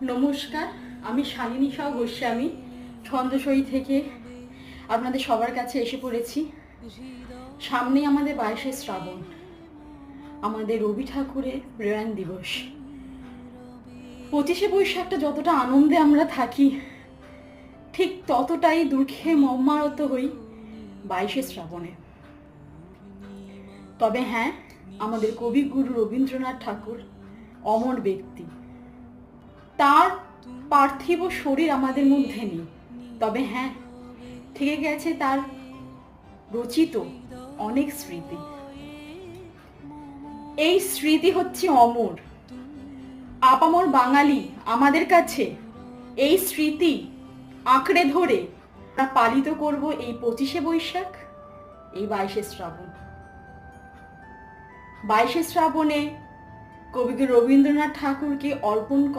নমস্কার, আমি শালিনী সাউ গোস্বামী ছন্দসই থেকে আপনাদের সবার কাছে এসে পড়েছি। সামনেই আমাদের 22শে শ্রাবণ, আমাদের রবি ঠাকুরের প্রয়াণ দিবস। 25শে বৈশাখটা যতটা আনন্দে আমরা থাকি, ঠিক ততটাই দুঃখে মর্মাহত হই 22শে শ্রাবণে। তবে হ্যাঁ, আমাদের কবিগুরু রবীন্দ্রনাথ ঠাকুর অমর ব্যক্তি, তার পার্থিব শরীর আমাদের মধ্যে নেই, তবে হ্যাঁ থেকে গেছে তার রচিত অনেক স্মৃতি। এই স্মৃতি হচ্ছে অমর, আপামর বাঙালি আমাদের কাছে এই স্মৃতি আঁকড়ে ধরে আমরা পালিত করব এই 25শে বৈশাখ, এই 22শে শ্রাবণ। 22শে শ্রাবণে কবিগুরু রবীন্দ্রনাথ ঠাকুরকে অর্পণ